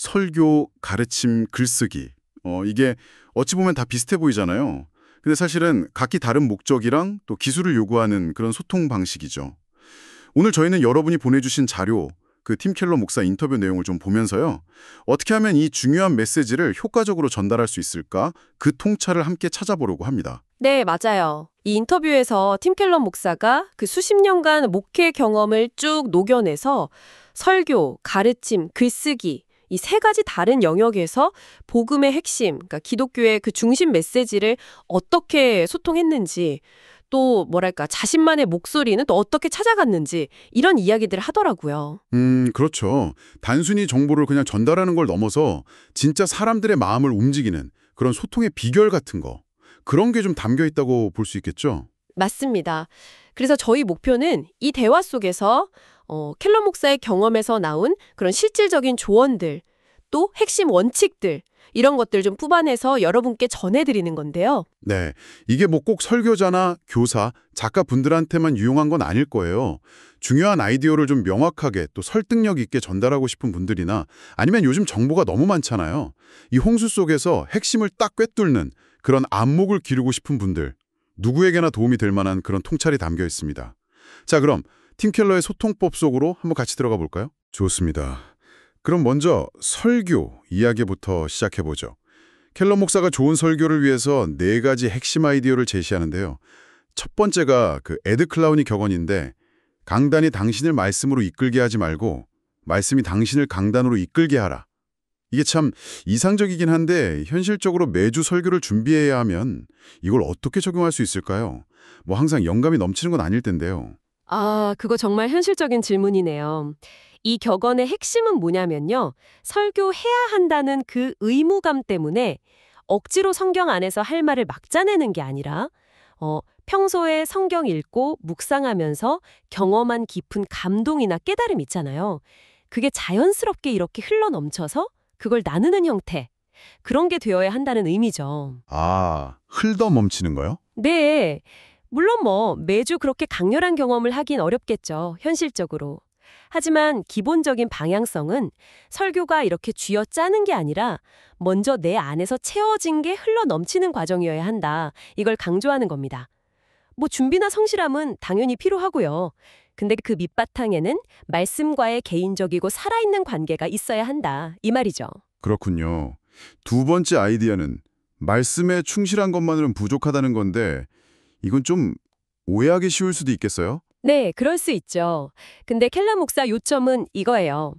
설교, 가르침, 글쓰기. 이게 어찌 보면 다 비슷해 보이잖아요. 근데 사실은 각기 다른 목적이랑 또 기술을 요구하는 그런 소통 방식이죠. 오늘 저희는 여러분이 보내주신 자료, 그 팀 켈러 목사 인터뷰 내용을 좀 보면서요. 어떻게 하면 이 중요한 메시지를 효과적으로 전달할 수 있을까? 그 통찰을 함께 찾아보려고 합니다. 네, 맞아요. 이 인터뷰에서 팀 켈러 목사가 그 수십 년간 목회 경험을 쭉 녹여내서 설교, 가르침, 글쓰기 이 세 가지 다른 영역에서 복음의 핵심, 그러니까 기독교의 그 중심 메시지를 어떻게 소통했는지 또 뭐랄까 자신만의 목소리는 또 어떻게 찾아갔는지 이런 이야기들을 하더라고요. 그렇죠. 단순히 정보를 그냥 전달하는 걸 넘어서 진짜 사람들의 마음을 움직이는 그런 소통의 비결 같은 거. 그런 게 좀 담겨 있다고 볼 수 있겠죠? 맞습니다. 그래서 저희 목표는 이 대화 속에서 켈러 목사의 경험에서 나온 그런 실질적인 조언들, 또 핵심 원칙들, 이런 것들 좀 뽑아내서 여러분께 전해드리는 건데요. 네. 이게 뭐 꼭 설교자나 교사, 작가분들한테만 유용한 건 아닐 거예요. 중요한 아이디어를 좀 명확하게 또 설득력 있게 전달하고 싶은 분들이나 아니면 요즘 정보가 너무 많잖아요. 이 홍수 속에서 핵심을 딱 꿰뚫는 그런 안목을 기르고 싶은 분들, 누구에게나 도움이 될 만한 그런 통찰이 담겨 있습니다. 자, 그럼 팀 켈러의 소통법 속으로 한번 같이 들어가 볼까요? 좋습니다. 그럼 먼저 설교 이야기부터 시작해보죠. 켈러 목사가 좋은 설교를 위해서 4가지 핵심 아이디어를 제시하는데요. 첫 번째가 그 에드 클라우니 격언인데 강단이 당신을 말씀으로 이끌게 하지 말고 말씀이 당신을 강단으로 이끌게 하라. 이게 참 이상적이긴 한데 현실적으로 매주 설교를 준비해야 하면 이걸 어떻게 적용할 수 있을까요? 뭐 항상 영감이 넘치는 건 아닐 텐데요. 아, 그거 정말 현실적인 질문이네요. 이 격언의 핵심은 뭐냐면요. 설교해야 한다는 그 의무감 때문에 억지로 성경 안에서 할 말을 막 짜내는 게 아니라 평소에 성경 읽고 묵상하면서 경험한 깊은 감동이나 깨달음 있잖아요. 그게 자연스럽게 이렇게 흘러넘쳐서 그걸 나누는 형태. 그런 게 되어야 한다는 의미죠. 아, 흘더 멈추는 거요? 네. 물론 뭐 매주 그렇게 강렬한 경험을 하긴 어렵겠죠. 현실적으로. 하지만 기본적인 방향성은 설교가 이렇게 쥐어짜는 게 아니라 먼저 내 안에서 채워진 게 흘러 넘치는 과정이어야 한다. 이걸 강조하는 겁니다. 뭐 준비나 성실함은 당연히 필요하고요. 근데 그 밑바탕에는 말씀과의 개인적이고 살아있는 관계가 있어야 한다. 이 말이죠. 그렇군요. 두 번째 아이디어는 말씀에 충실한 것만으로는 부족하다는 건데 이건 좀 오해하기 쉬울 수도 있겠어요? 네, 그럴 수 있죠. 근데 켈러 목사 요점은 이거예요.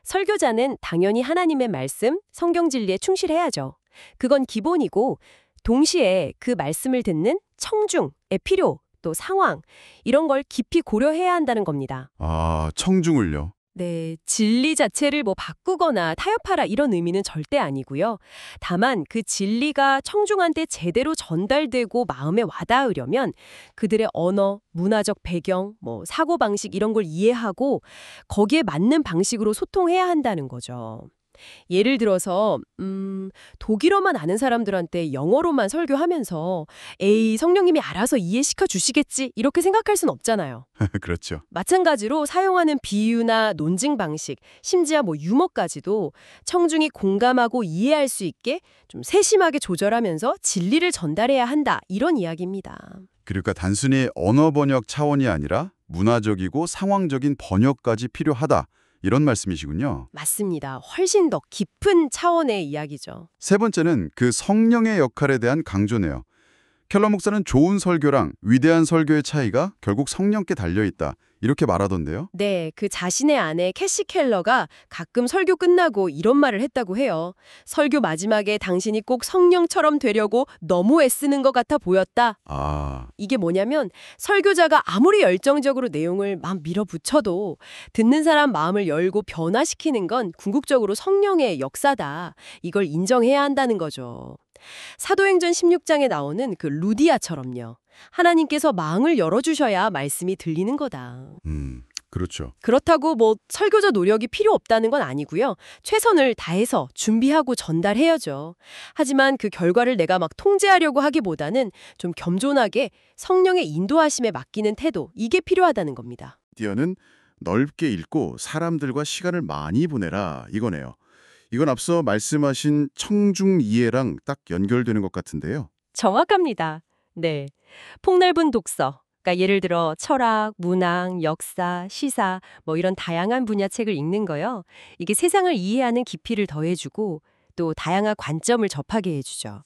설교자는 당연히 하나님의 말씀, 성경 진리에 충실해야죠. 그건 기본이고 동시에 그 말씀을 듣는 청중의 필요, 또 상황, 이런 걸 깊이 고려해야 한다는 겁니다. 아, 청중을요. 네, 진리 자체를 뭐 바꾸거나 타협하라 이런 의미는 절대 아니고요. 다만 그 진리가 청중한테 제대로 전달되고 마음에 와닿으려면 그들의 언어, 문화적 배경, 뭐 사고방식 이런 걸 이해하고 거기에 맞는 방식으로 소통해야 한다는 거죠. 예를 들어서 독일어만 아는 사람들한테 영어로만 설교하면서 에이, 성령님이 알아서 이해시켜 주시겠지 이렇게 생각할 순 없잖아요. 그렇죠. 마찬가지로 사용하는 비유나 논증 방식, 심지어 뭐 유머까지도 청중이 공감하고 이해할 수 있게 좀 세심하게 조절하면서 진리를 전달해야 한다. 이런 이야기입니다. 그러니까 단순히 언어 번역 차원이 아니라 문화적이고 상황적인 번역까지 필요하다. 이런 말씀이시군요. 맞습니다. 훨씬 더 깊은 차원의 이야기죠. 세 번째는 그 성령의 역할에 대한 강조네요. 켈러 목사는 좋은 설교랑 위대한 설교의 차이가 결국 성령께 달려있다. 이렇게 말하던데요. 네, 그 자신의 아내 캐시 켈러가 가끔 설교 끝나고 이런 말을 했다고 해요. 설교 마지막에 당신이 꼭 성령처럼 되려고 너무 애쓰는 것 같아 보였다. 아, 이게 뭐냐면 설교자가 아무리 열정적으로 내용을 막 밀어붙여도 듣는 사람 마음을 열고 변화시키는 건 궁극적으로 성령의 역사다. 이걸 인정해야 한다는 거죠. 사도행전 16장에 나오는 그 루디아처럼요. 하나님께서 마음을 열어주셔야 말씀이 들리는 거다. 그렇죠. 그렇다고 뭐 설교자 노력이 필요 없다는 건 아니고요. 최선을 다해서 준비하고 전달해야죠. 하지만 그 결과를 내가 막 통제하려고 하기보다는 좀 겸손하게 성령의 인도하심에 맡기는 태도, 이게 필요하다는 겁니다. 디어는 넓게 읽고 사람들과 시간을 많이 보내라 이거네요. 이건 앞서 말씀하신 청중 이해랑 딱 연결되는 것 같은데요. 정확합니다. 네. 폭넓은 독서. 그러니까 예를 들어 철학, 문학, 역사, 시사 뭐 이런 다양한 분야 책을 읽는 거요. 이게 세상을 이해하는 깊이를 더해주고 또 다양한 관점을 접하게 해주죠.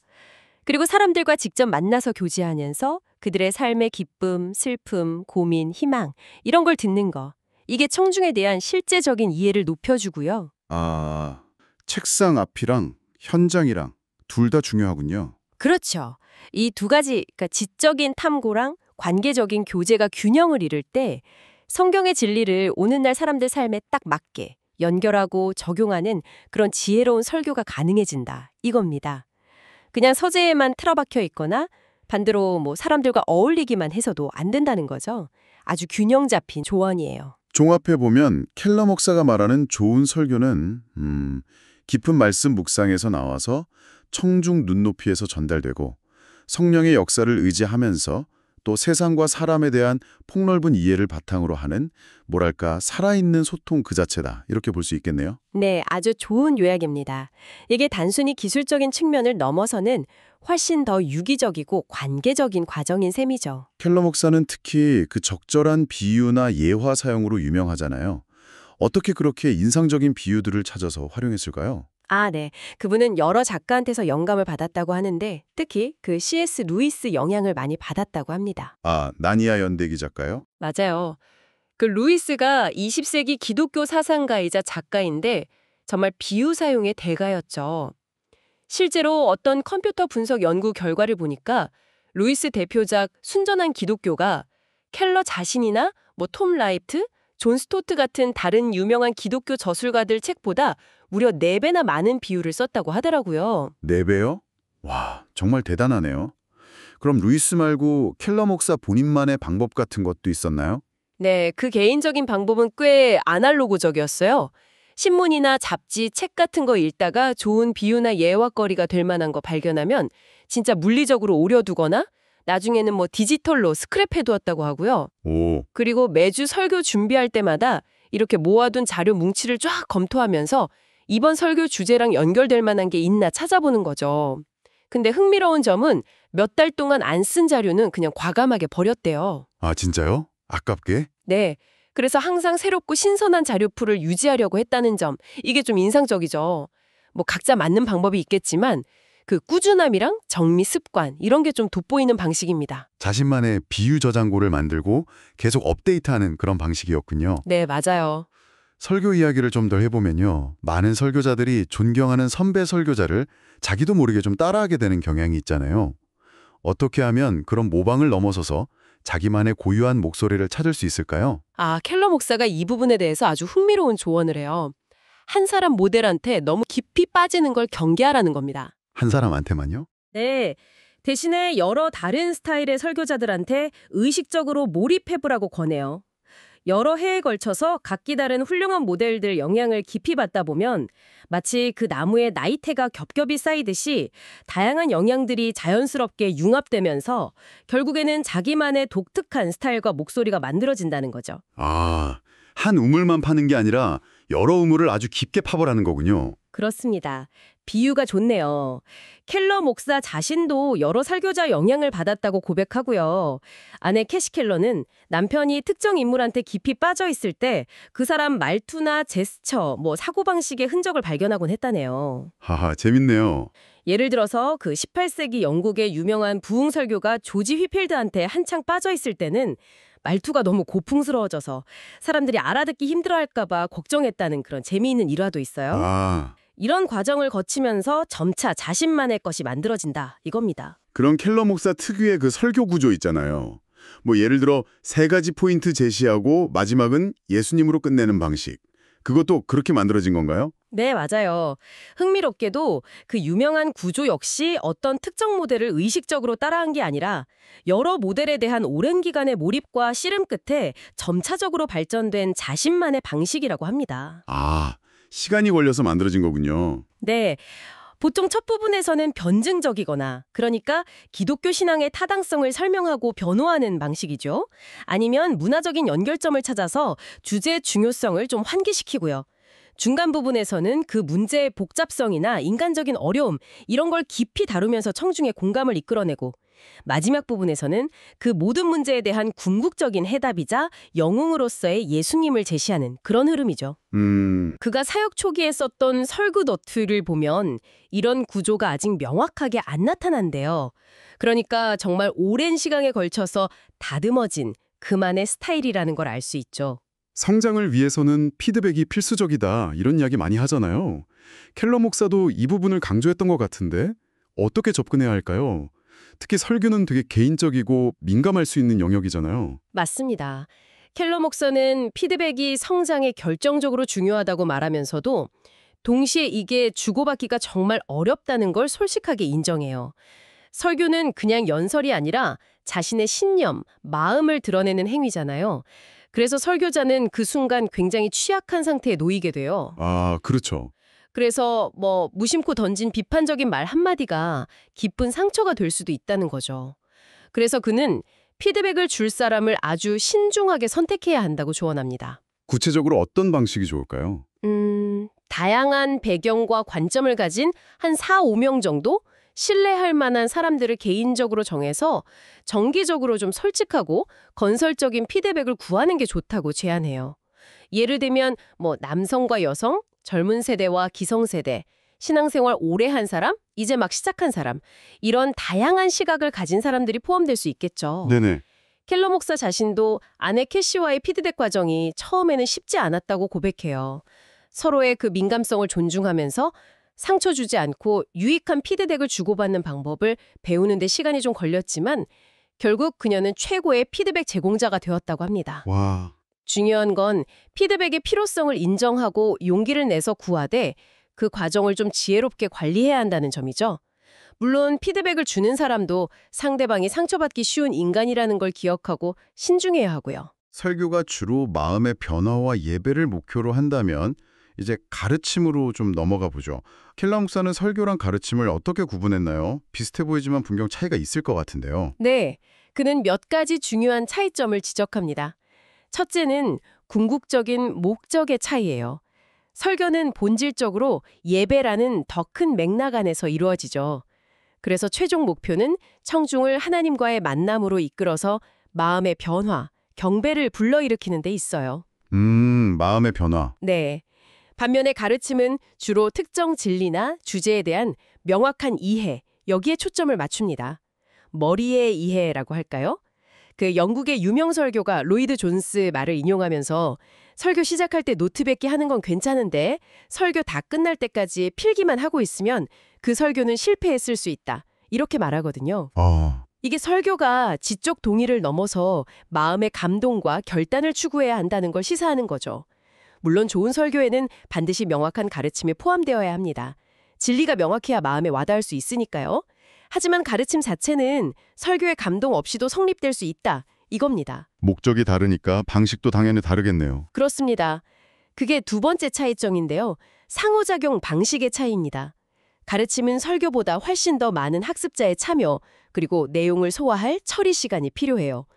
그리고 사람들과 직접 만나서 교제하면서 그들의 삶의 기쁨, 슬픔, 고민, 희망 이런 걸 듣는 거. 이게 청중에 대한 실제적인 이해를 높여주고요. 아, 책상 앞이랑 현장이랑 둘 다 중요하군요. 그렇죠. 이 두 가지, 그러니까 지적인 탐구랑 관계적인 교제가 균형을 이룰 때 성경의 진리를 오늘날 사람들 삶에 딱 맞게 연결하고 적용하는 그런 지혜로운 설교가 가능해진다. 이겁니다. 그냥 서재에만 틀어박혀 있거나 반대로 뭐 사람들과 어울리기만 해서도 안 된다는 거죠. 아주 균형 잡힌 조언이에요. 종합해 보면 켈러 목사가 말하는 좋은 설교는 깊은 말씀 묵상에서 나와서 청중 눈높이에서 전달되고 성령의 역사를 의지하면서 또 세상과 사람에 대한 폭넓은 이해를 바탕으로 하는 뭐랄까 살아있는 소통 그 자체다. 이렇게 볼 수 있겠네요. 네, 아주 좋은 요약입니다. 이게 단순히 기술적인 측면을 넘어서는 훨씬 더 유기적이고 관계적인 과정인 셈이죠. 켈러 목사는 특히 그 적절한 비유나 예화 사용으로 유명하잖아요. 어떻게 그렇게 인상적인 비유들을 찾아서 활용했을까요? 아, 네. 그분은 여러 작가한테서 영감을 받았다고 하는데 특히 그 C.S. 루이스 영향을 많이 받았다고 합니다. 아, 나니아 연대기 작가요? 맞아요. 그 루이스가 20세기 기독교 사상가이자 작가인데 정말 비유 사용의 대가였죠. 실제로 어떤 컴퓨터 분석 연구 결과를 보니까 루이스 대표작 순전한 기독교가 켈러 자신이나 뭐 톰 라이트, 존 스토트 같은 다른 유명한 기독교 저술가들 책보다 무려 4배나 많은 비유를 썼다고 하더라고요. 4배요? 와, 정말 대단하네요. 그럼 루이스 말고 켈러 목사 본인만의 방법 같은 것도 있었나요? 네, 그 개인적인 방법은 꽤 아날로그적이었어요. 신문이나 잡지, 책 같은 거 읽다가 좋은 비유나 예화거리가 될 만한 거 발견하면 진짜 물리적으로 오려두거나 나중에는 뭐 디지털로 스크랩해두었다고 하고요. 오, 그리고 매주 설교 준비할 때마다 이렇게 모아둔 자료 뭉치를 쫙 검토하면서 이번 설교 주제랑 연결될 만한 게 있나 찾아보는 거죠. 근데 흥미로운 점은 몇 달 동안 안 쓴 자료는 그냥 과감하게 버렸대요. 아 진짜요? 아깝게? 네. 그래서 항상 새롭고 신선한 자료풀을 유지하려고 했다는 점, 이게 좀 인상적이죠. 뭐 각자 맞는 방법이 있겠지만 그 꾸준함이랑 정리 습관 이런 게 좀 돋보이는 방식입니다. 자신만의 비유 저장고를 만들고 계속 업데이트하는 그런 방식이었군요. 네, 맞아요. 설교 이야기를 좀 더 해보면요. 많은 설교자들이 존경하는 선배 설교자를 자기도 모르게 좀 따라하게 되는 경향이 있잖아요. 어떻게 하면 그런 모방을 넘어서서 자기만의 고유한 목소리를 찾을 수 있을까요? 아, 켈러 목사가 이 부분에 대해서 아주 흥미로운 조언을 해요. 한 사람 모델한테 너무 깊이 빠지는 걸 경계하라는 겁니다. 한 사람한테만요? 네. 대신에 여러 다른 스타일의 설교자들한테 의식적으로 몰입해보라고 권해요. 여러 해에 걸쳐서 각기 다른 훌륭한 모델들 영향을 깊이 받다 보면 마치 그 나무에 나이테가 겹겹이 쌓이듯이 다양한 영향들이 자연스럽게 융합되면서 결국에는 자기만의 독특한 스타일과 목소리가 만들어진다는 거죠. 아, 한 우물만 파는 게 아니라 여러 우물을 아주 깊게 파보라는 거군요. 그렇습니다. 비유가 좋네요. 켈러 목사 자신도 여러 설교자 영향을 받았다고 고백하고요. 아내 캐시 켈러는 남편이 특정 인물한테 깊이 빠져 있을 때 그 사람 말투나 제스처, 뭐 사고방식의 흔적을 발견하곤 했다네요. 하하, 재밌네요. 예를 들어서 그 18세기 영국의 유명한 부흥 설교가 조지 휘필드한테 한창 빠져 있을 때는 말투가 너무 고풍스러워져서 사람들이 알아듣기 힘들어할까 봐 걱정했다는 그런 재미있는 일화도 있어요. 아, 이런 과정을 거치면서 점차 자신만의 것이 만들어진다 이겁니다. 그런 켈러 목사 특유의 그 설교 구조 있잖아요. 뭐 예를 들어 3가지 포인트 제시하고 마지막은 예수님으로 끝내는 방식. 그것도 그렇게 만들어진 건가요? 네, 맞아요. 흥미롭게도 그 유명한 구조 역시 어떤 특정 모델을 의식적으로 따라한 게 아니라 여러 모델에 대한 오랜 기간의 몰입과 씨름 끝에 점차적으로 발전된 자신만의 방식이라고 합니다. 아, 시간이 걸려서 만들어진 거군요. 네. 보통 첫 부분에서는 변증적이거나 그러니까 기독교 신앙의 타당성을 설명하고 변호하는 방식이죠. 아니면 문화적인 연결점을 찾아서 주제의 중요성을 좀 환기시키고요. 중간 부분에서는 그 문제의 복잡성이나 인간적인 어려움 이런 걸 깊이 다루면서 청중의 공감을 이끌어내고 마지막 부분에서는 그 모든 문제에 대한 궁극적인 해답이자 영웅으로서의 예수님을 제시하는 그런 흐름이죠. 그가 사역 초기에 썼던 설교 노트를 보면 이런 구조가 아직 명확하게 안 나타난대요. 그러니까 정말 오랜 시간에 걸쳐서 다듬어진 그만의 스타일이라는 걸 알 수 있죠. 성장을 위해서는 피드백이 필수적이다 이런 이야기 많이 하잖아요. 켈러 목사도 이 부분을 강조했던 것 같은데 어떻게 접근해야 할까요? 특히 설교는 되게 개인적이고 민감할 수 있는 영역이잖아요. 맞습니다. 켈러 목사는 피드백이 성장에 결정적으로 중요하다고 말하면서도 동시에 이게 주고받기가 정말 어렵다는 걸 솔직하게 인정해요. 설교는 그냥 연설이 아니라 자신의 신념, 마음을 드러내는 행위잖아요. 그래서 설교자는 그 순간 굉장히 취약한 상태에 놓이게 돼요. 아, 그렇죠. 그래서 무심코 던진 비판적인 말 한마디가 깊은 상처가 될 수도 있다는 거죠. 그래서 그는 피드백을 줄 사람을 아주 신중하게 선택해야 한다고 조언합니다. 구체적으로 어떤 방식이 좋을까요? 다양한 배경과 관점을 가진 한 4, 5명 정도? 신뢰할 만한 사람들을 개인적으로 정해서 정기적으로 좀 솔직하고 건설적인 피드백을 구하는 게 좋다고 제안해요. 예를 들면 남성과 여성, 젊은 세대와 기성세대, 신앙생활 오래 한 사람, 이제 막 시작한 사람 이런 다양한 시각을 가진 사람들이 포함될 수 있겠죠. 네네. 켈러 목사 자신도 아내 캐시와의 피드백 과정이 처음에는 쉽지 않았다고 고백해요. 서로의 그 민감성을 존중하면서 상처 주지 않고 유익한 피드백을 주고받는 방법을 배우는 데 시간이 좀 걸렸지만 결국 그녀는 최고의 피드백 제공자가 되었다고 합니다. 와. 중요한 건 피드백의 필요성을 인정하고 용기를 내서 구하되 그 과정을 좀 지혜롭게 관리해야 한다는 점이죠. 물론 피드백을 주는 사람도 상대방이 상처받기 쉬운 인간이라는 걸 기억하고 신중해야 하고요. 설교가 주로 마음의 변화와 예배를 목표로 한다면 이제 가르침으로 좀 넘어가 보죠. 켈러 목사는 설교랑 가르침을 어떻게 구분했나요? 비슷해 보이지만 분명 차이가 있을 것 같은데요. 네, 그는 몇 가지 중요한 차이점을 지적합니다. 첫째는 궁극적인 목적의 차이예요. 설교는 본질적으로 예배라는 더 큰 맥락 안에서 이루어지죠. 그래서 최종 목표는 청중을 하나님과의 만남으로 이끌어서 마음의 변화, 경배를 불러일으키는 데 있어요. 마음의 변화. 네. 반면에 가르침은 주로 특정 진리나 주제에 대한 명확한 이해, 여기에 초점을 맞춥니다. 머리의 이해라고 할까요? 그 영국의 유명 설교가 로이드 존스 말을 인용하면서 설교 시작할 때 노트 뱉기 하는 건 괜찮은데 설교 다 끝날 때까지 필기만 하고 있으면 그 설교는 실패했을 수 있다. 이렇게 말하거든요. 이게 설교가 지적 동의를 넘어서 마음의 감동과 결단을 추구해야 한다는 걸 시사하는 거죠. 물론 좋은 설교에는 반드시 명확한 가르침이 포함되어야 합니다. 진리가 명확해야 마음에 와닿을 수 있으니까요. 하지만 가르침 자체는 설교의 감동 없이도 성립될 수 있다. 이겁니다. 목적이 다르니까 방식도 당연히 다르겠네요. 그렇습니다. 그게 두 번째 차이점인데요. 상호작용 방식의 차이입니다. 가르침은 설교보다 훨씬 더 많은 학습자의 참여, 그리고 내용을 소화할 처리 시간이 필요해요.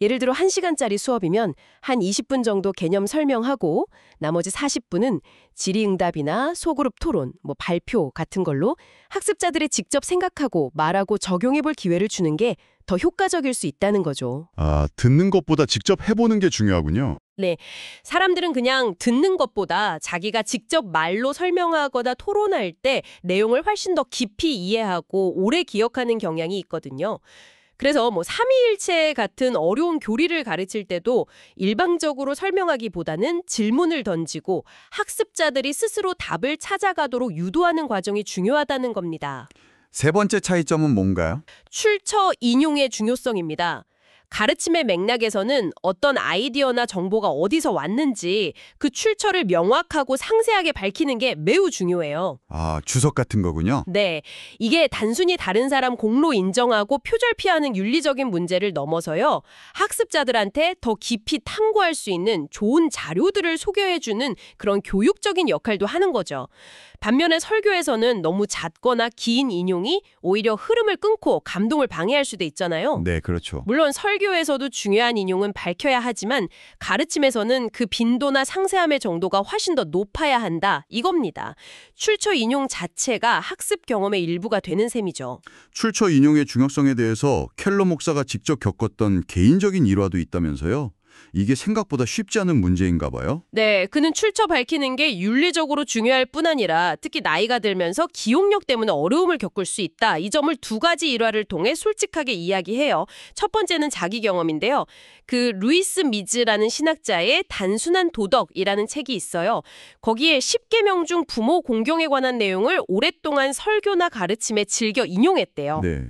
예를 들어 1시간짜리 수업이면 한 20분 정도 개념 설명하고 나머지 40분은 질의응답이나 소그룹 토론, 발표 같은 걸로 학습자들이 직접 생각하고 말하고 적용해볼 기회를 주는 게 더 효과적일 수 있다는 거죠. 아, 듣는 것보다 직접 해보는 게 중요하군요. 네, 사람들은 그냥 듣는 것보다 자기가 직접 말로 설명하거나 토론할 때 내용을 훨씬 더 깊이 이해하고 오래 기억하는 경향이 있거든요. 그래서 삼위일체 같은 어려운 교리를 가르칠 때도 일방적으로 설명하기보다는 질문을 던지고 학습자들이 스스로 답을 찾아가도록 유도하는 과정이 중요하다는 겁니다. 세 번째 차이점은 뭔가요? 출처 인용의 중요성입니다. 가르침의 맥락에서는 어떤 아이디어나 정보가 어디서 왔는지 그 출처를 명확하고 상세하게 밝히는 게 매우 중요해요. 아, 주석 같은 거군요. 네, 이게 단순히 다른 사람 공로 인정하고 표절피하는 윤리적인 문제를 넘어서요. 학습자들한테 더 깊이 탐구할 수 있는 좋은 자료들을 소개해주는 그런 교육적인 역할도 하는 거죠. 반면에 설교에서는 너무 잦거나 긴 인용이 오히려 흐름을 끊고 감동을 방해할 수도 있잖아요. 네, 그렇죠. 물론 설교 설교에서도 중요한 인용은 밝혀야 하지만 가르침에서는 그 빈도나 상세함의 정도가 훨씬 더 높아야 한다. 이겁니다. 출처 인용 자체가 학습 경험의 일부가 되는 셈이죠. 출처 인용의 중요성에 대해서 켈러 목사가 직접 겪었던 개인적인 일화도 있다면서요? 이게 생각보다 쉽지 않은 문제인가 봐요. 네, 그는 출처 밝히는 게 윤리적으로 중요할 뿐 아니라 특히 나이가 들면서 기억력 때문에 어려움을 겪을 수 있다. 이 점을 두 가지 일화를 통해 솔직하게 이야기해요. 첫 번째는 자기 경험인데요. 그 루이스 미즈라는 신학자의 단순한 도덕이라는 책이 있어요. 거기에 10계명 중 부모 공경에 관한 내용을 오랫동안 설교나 가르침에 즐겨 인용했대요. 네.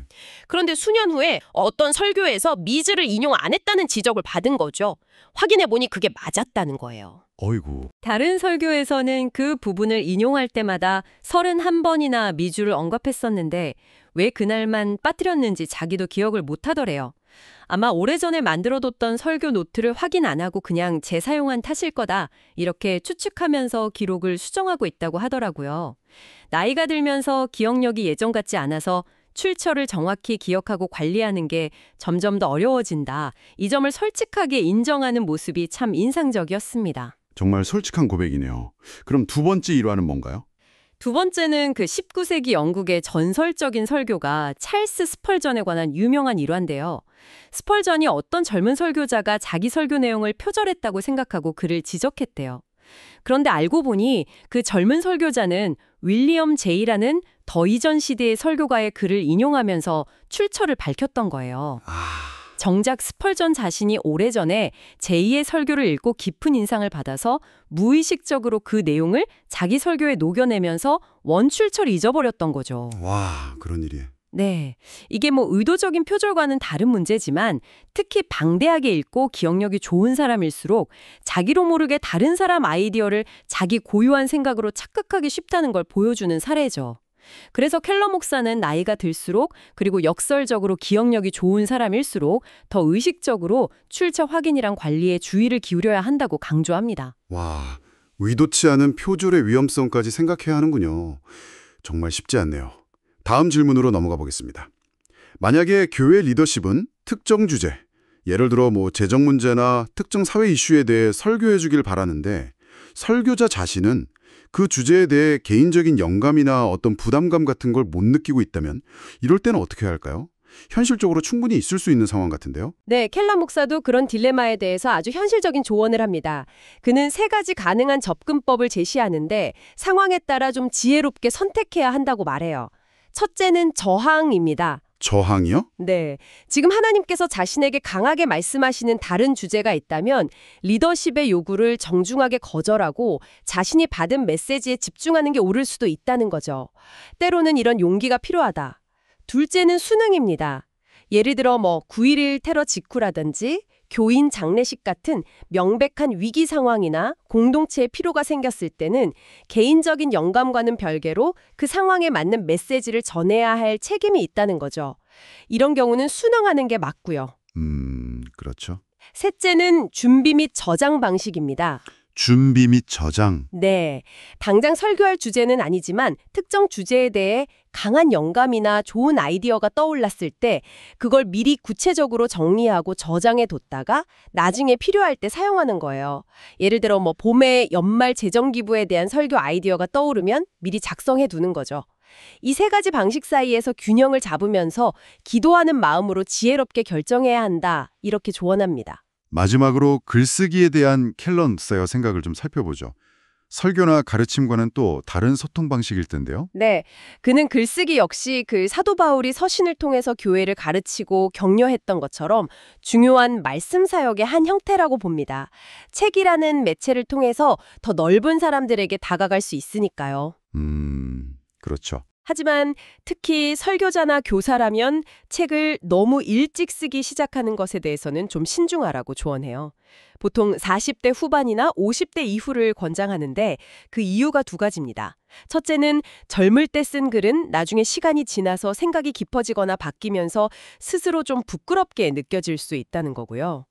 그런데 수년 후에 어떤 설교에서 미즈를 인용 안 했다는 지적을 받은 거죠. 확인해보니 그게 맞았다는 거예요. 어이구. 다른 설교에서는 그 부분을 인용할 때마다 31번이나 미주를 언급했었는데 왜 그날만 빠뜨렸는지 자기도 기억을 못하더래요. 아마 오래전에 만들어뒀던 설교 노트를 확인 안 하고 그냥 재사용한 탓일 거다 이렇게 추측하면서 기록을 수정하고 있다고 하더라고요. 나이가 들면서 기억력이 예전 같지 않아서 출처를 정확히 기억하고 관리하는 게 점점 더 어려워진다. 이 점을 솔직하게 인정하는 모습이 참 인상적이었습니다. 정말 솔직한 고백이네요. 그럼 두 번째 일화는 뭔가요? 두 번째는 그 19세기 영국의 전설적인 설교가 찰스 스펄전에 관한 유명한 일화인데요. 스펄전이 어떤 젊은 설교자가 자기 설교 내용을 표절했다고 생각하고 그를 지적했대요. 그런데 알고 보니 그 젊은 설교자는 윌리엄 제이라는 더 이전 시대의 설교가의 글을 인용하면서 출처를 밝혔던 거예요. 정작 스펄전 자신이 오래전에 제이의 설교를 읽고 깊은 인상을 받아서 무의식적으로 그 내용을 자기 설교에 녹여내면서 원출처를 잊어버렸던 거죠. 와, 그런 일이. 네, 이게 뭐 의도적인 표절과는 다른 문제지만 특히 방대하게 읽고 기억력이 좋은 사람일수록 자기로 모르게 다른 사람 아이디어를 자기 고유한 생각으로 착각하기 쉽다는 걸 보여주는 사례죠. 그래서 켈러 목사는 나이가 들수록 그리고 역설적으로 기억력이 좋은 사람일수록 더 의식적으로 출처 확인이랑 관리에 주의를 기울여야 한다고 강조합니다. 와, 의도치 않은 표절의 위험성까지 생각해야 하는군요. 정말 쉽지 않네요. 다음 질문으로 넘어가 보겠습니다. 만약에 교회 리더십은 특정 주제, 예를 들어 재정 문제나 특정 사회 이슈에 대해 설교해 주길 바라는데 설교자 자신은 그 주제에 대해 개인적인 영감이나 어떤 부담감 같은 걸 못 느끼고 있다면 이럴 때는 어떻게 해야 할까요? 현실적으로 충분히 있을 수 있는 상황 같은데요. 네, 켈러 목사도 그런 딜레마에 대해서 아주 현실적인 조언을 합니다. 그는 세 가지 가능한 접근법을 제시하는데 상황에 따라 좀 지혜롭게 선택해야 한다고 말해요. 첫째는 저항입니다. 저항이요? 네. 지금 하나님께서 자신에게 강하게 말씀하시는 다른 주제가 있다면 리더십의 요구를 정중하게 거절하고 자신이 받은 메시지에 집중하는 게 옳을 수도 있다는 거죠. 때로는 이런 용기가 필요하다. 둘째는 순응입니다. 예를 들어 9.11 테러 직후라든지 교인 장례식 같은 명백한 위기 상황이나 공동체의 필요가 생겼을 때는 개인적인 영감과는 별개로 그 상황에 맞는 메시지를 전해야 할 책임이 있다는 거죠. 이런 경우는 순응하는 게 맞고요. 그렇죠. 셋째는 준비 및 저장 방식입니다. 준비 및 저장. 네, 당장 설교할 주제는 아니지만 특정 주제에 대해 강한 영감이나 좋은 아이디어가 떠올랐을 때 그걸 미리 구체적으로 정리하고 저장해 뒀다가 나중에 필요할 때 사용하는 거예요. 예를 들어 봄에 연말 재정 기부에 대한 설교 아이디어가 떠오르면 미리 작성해 두는 거죠. 이 세 가지 방식 사이에서 균형을 잡으면서 기도하는 마음으로 지혜롭게 결정해야 한다. 이렇게 조언합니다. 마지막으로 글쓰기에 대한 켈러 목사의 생각을 좀 살펴보죠. 설교나 가르침과는 또 다른 소통 방식일 텐데요. 네, 그는 글쓰기 역시 그 사도 바울이 서신을 통해서 교회를 가르치고 격려했던 것처럼 중요한 말씀 사역의 한 형태라고 봅니다. 책이라는 매체를 통해서 더 넓은 사람들에게 다가갈 수 있으니까요. 그렇죠. 하지만 특히 설교자나 교사라면 책을 너무 일찍 쓰기 시작하는 것에 대해서는 좀 신중하라고 조언해요. 보통 40대 후반이나 50대 이후를 권장하는데 그 이유가 두 가지입니다. 첫째는 젊을 때 쓴 글은 나중에 시간이 지나서 생각이 깊어지거나 바뀌면서 스스로 좀 부끄럽게 느껴질 수 있다는 거고요.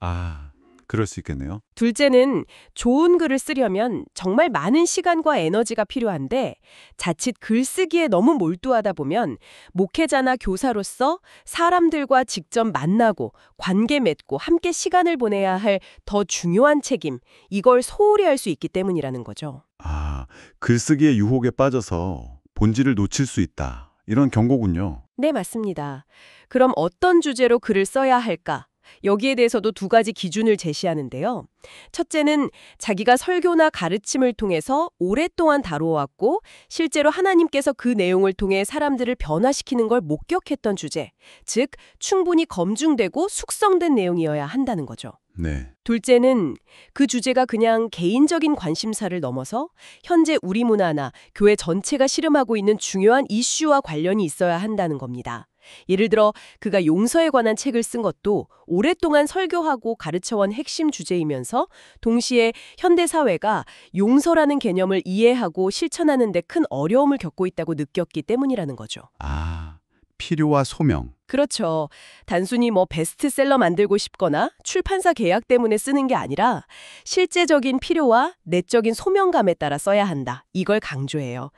그럴 수 있겠네요. 둘째는 좋은 글을 쓰려면 정말 많은 시간과 에너지가 필요한데 자칫 글쓰기에 너무 몰두하다 보면 목회자나 교사로서 사람들과 직접 만나고 관계 맺고 함께 시간을 보내야 할 더 중요한 책임, 이걸 소홀히 할 수 있기 때문이라는 거죠. 아, 글쓰기의 유혹에 빠져서 본질을 놓칠 수 있다. 이런 경고군요. 네, 맞습니다. 그럼 어떤 주제로 글을 써야 할까? 여기에 대해서도 두 가지 기준을 제시하는데요. 첫째는 자기가 설교나 가르침을 통해서 오랫동안 다루어왔고 실제로 하나님께서 그 내용을 통해 사람들을 변화시키는 걸 목격했던 주제, 즉 충분히 검증되고 숙성된 내용이어야 한다는 거죠. 네. 둘째는 그 주제가 그냥 개인적인 관심사를 넘어서 현재 우리 문화나 교회 전체가 씨름하고 있는 중요한 이슈와 관련이 있어야 한다는 겁니다. 예를 들어 그가 용서에 관한 책을 쓴 것도 오랫동안 설교하고 가르쳐온 핵심 주제이면서 동시에 현대 사회가 용서라는 개념을 이해하고 실천하는 데 큰 어려움을 겪고 있다고 느꼈기 때문이라는 거죠. 아, 필요와 소명. 그렇죠. 단순히 베스트셀러 만들고 싶거나 출판사 계약 때문에 쓰는 게 아니라 실제적인 필요와 내적인 소명감에 따라 써야 한다. 이걸 강조해요.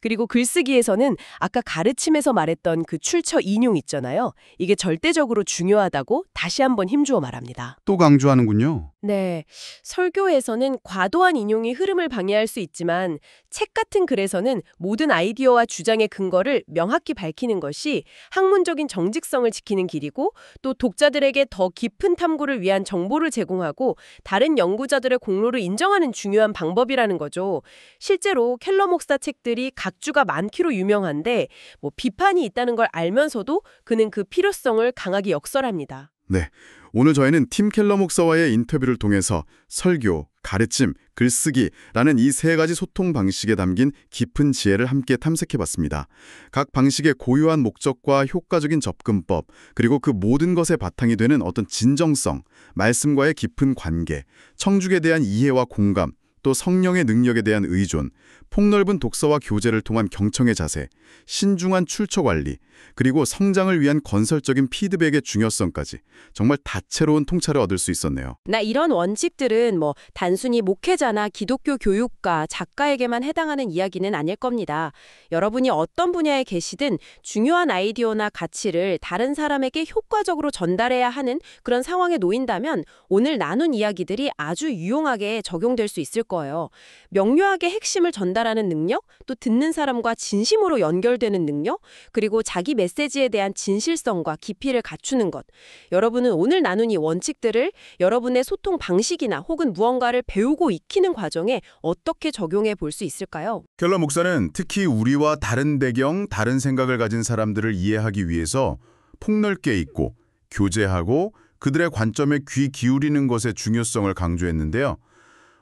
그리고 글쓰기에서는 아까 가르침에서 말했던 그 출처 인용 있잖아요. 이게 절대적으로 중요하다고 다시 한번 힘주어 말합니다. 또 강조하는군요. 네, 설교에서는 과도한 인용이 흐름을 방해할 수 있지만 책 같은 글에서는 모든 아이디어와 주장의 근거를 명확히 밝히는 것이 학문적인 정직성을 지키는 길이고 또 독자들에게 더 깊은 탐구를 위한 정보를 제공하고 다른 연구자들의 공로를 인정하는 중요한 방법이라는 거죠. 실제로 켈러 목사 책들이 각주가 많기로 유명한데 비판이 있다는 걸 알면서도 그는 그 필요성을 강하게 역설합니다. 네, 오늘 저희는 팀 켈러 목사와의 인터뷰를 통해서 설교, 가르침, 글쓰기라는 이 세 가지 소통 방식에 담긴 깊은 지혜를 함께 탐색해봤습니다. 각 방식의 고유한 목적과 효과적인 접근법, 그리고 그 모든 것의 바탕이 되는 어떤 진정성, 말씀과의 깊은 관계, 청중에 대한 이해와 공감, 또 성령의 능력에 대한 의존, 폭넓은 독서와 교제를 통한 경청의 자세, 신중한 출처 관리, 그리고 성장을 위한 건설적인 피드백의 중요성까지 정말 다채로운 통찰을 얻을 수 있었네요. 나 이런 원칙들은 단순히 목회자나 기독교 교육가, 작가에게만 해당하는 이야기는 아닐 겁니다. 여러분이 어떤 분야에 계시든 중요한 아이디어나 가치를 다른 사람에게 효과적으로 전달해야 하는 그런 상황에 놓인다면 오늘 나눈 이야기들이 아주 유용하게 적용될 수 있을 거예요. 명료하게 핵심을 전달하는 능력, 또 듣는 사람과 진심으로 연결되는 능력, 그리고 자기 메시지에 대한 진실성과 깊이를 갖추는 것. 여러분은 오늘 나눈 이 원칙들을 여러분의 소통 방식이나 혹은 무언가를 배우고 익히는 과정에 어떻게 적용해 볼 수 있을까요? 켈러 목사는 특히 우리와 다른 배경, 다른 생각을 가진 사람들을 이해하기 위해서 폭넓게 읽고 교제하고 그들의 관점에 귀 기울이는 것의 중요성을 강조했는데요.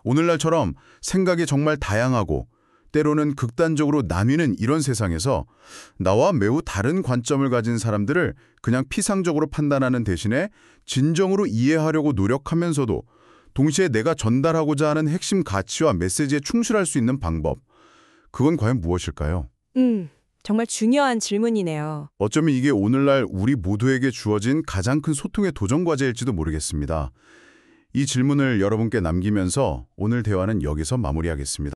오늘날처럼 생각이 정말 다양하고 때로는 극단적으로 나뉘는 이런 세상에서 나와 매우 다른 관점을 가진 사람들을 그냥 피상적으로 판단하는 대신에 진정으로 이해하려고 노력하면서도 동시에 내가 전달하고자 하는 핵심 가치와 메시지에 충실할 수 있는 방법, 그건 과연 무엇일까요? 정말 중요한 질문이네요. 어쩌면 이게 오늘날 우리 모두에게 주어진 가장 큰 소통의 도전 과제일지도 모르겠습니다. 이 질문을 여러분께 남기면서 오늘 대화는 여기서 마무리하겠습니다.